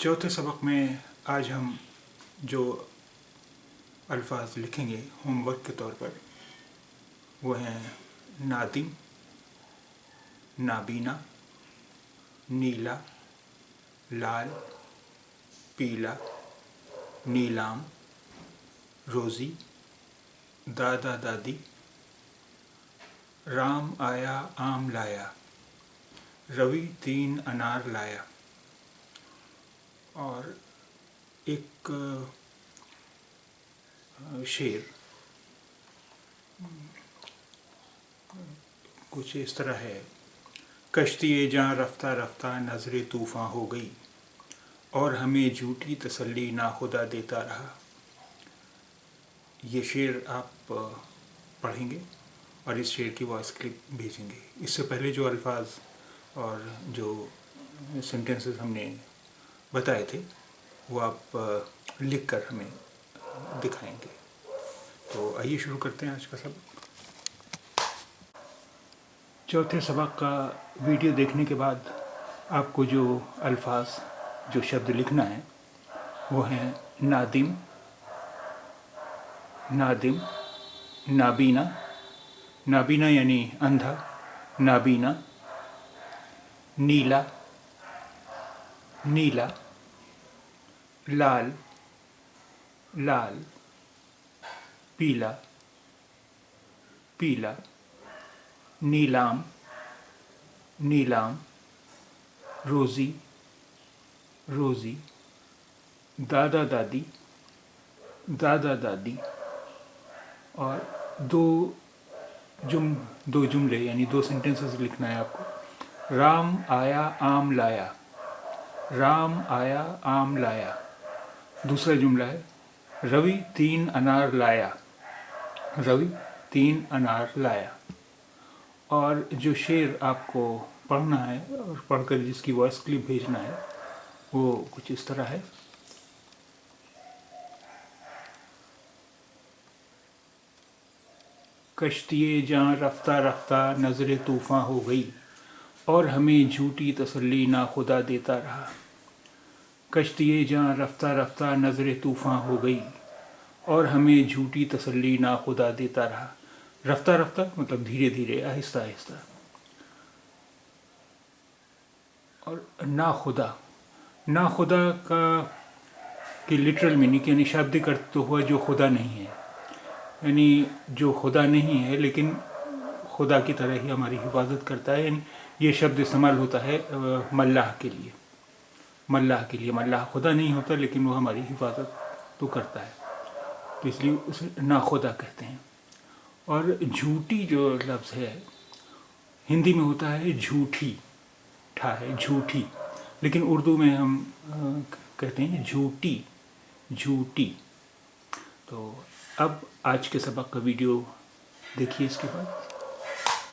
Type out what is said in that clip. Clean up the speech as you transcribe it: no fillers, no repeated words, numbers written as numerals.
चौथे सबक में आज हम जो अल्फाज लिखेंगे होमवर्क के तौर पर वो हैं नादिम, नाबीना, नीला, लाल, पीला, नीलाम, रोज़ी, दादा दादी, राम आया आम लाया, रवि 3 अनार लाया। और एक शेर कुछ इस तरह है, कश्ती जहाँ रफ्ता रफ्ता नजरे तूफ़ान हो गई और हमें झूठी तसल्ली ना खुदा देता रहा। ये शेर आप पढ़ेंगे और इस शेर की वॉइस क्लिप भेजेंगे। इससे पहले जो अल्फाज और जो सेंटेंसेस हमने बताए थे वो आप लिख कर हमें दिखाएंगे। तो आइए शुरू करते हैं आज का सबक। चौथे सबक का वीडियो देखने के बाद आपको जो अल्फाज, जो शब्द लिखना है वो हैं नादिम, नादिम, नाबीना, नाबीना यानी अंधा, नाबीना, नीला, नीला, लाल, लाल, पीला, पीला, नीलाम, नीलाम, रोज़ी, रोज़ी, दादा दादी, दादा दादी। और दो जुमले यानी 2 सेंटेंसेस लिखना है आपको। राम आया आम लाया, राम आया आम लाया। दूसरा जुमला है रवि 3 अनार लाया, रवि 3 अनार लाया। और जो शेर आपको पढ़ना है और पढ़कर जिसकी वॉइस क्लिप भेजना है वो कुछ इस तरह है। कश्तिये जहाँ रफ्ता रफ्ता नजरे तूफ़ान हो गई और हमें झूठी तसल्ली ना खुदा देता रहा। कश्तिये जहाँ रफ्ता रफ्ता नजरे तूफ़ान हो गई और हमें झूठी तसल्ली ना खुदा देता रहा। रफ्ता रफ्ता मतलब धीरे धीरे, आहिस्ता आहिस्ता। और ना खुदा का की लिटरल मीनिंग यानी शाब्दिक अर्थ तो हुआ जो खुदा नहीं है, यानी जो खुदा नहीं है लेकिन खुदा की तरह ही हमारी हिफाजत करता है। यानी ये शब्द इस्तेमाल होता है मल्लाह के लिए, मल्लाह के लिए। मल्लाह खुदा नहीं होता लेकिन वो हमारी हिफाजत तो करता है, तो इसलिए उसे ना खुदा कहते हैं। और झूठी जो लफ्ज़ है हिंदी में होता है झूठी, ठा है झूठी, लेकिन उर्दू में हम कहते हैं झूठी, झूठी। तो अब आज के सबक का वीडियो देखिए इसके बाद।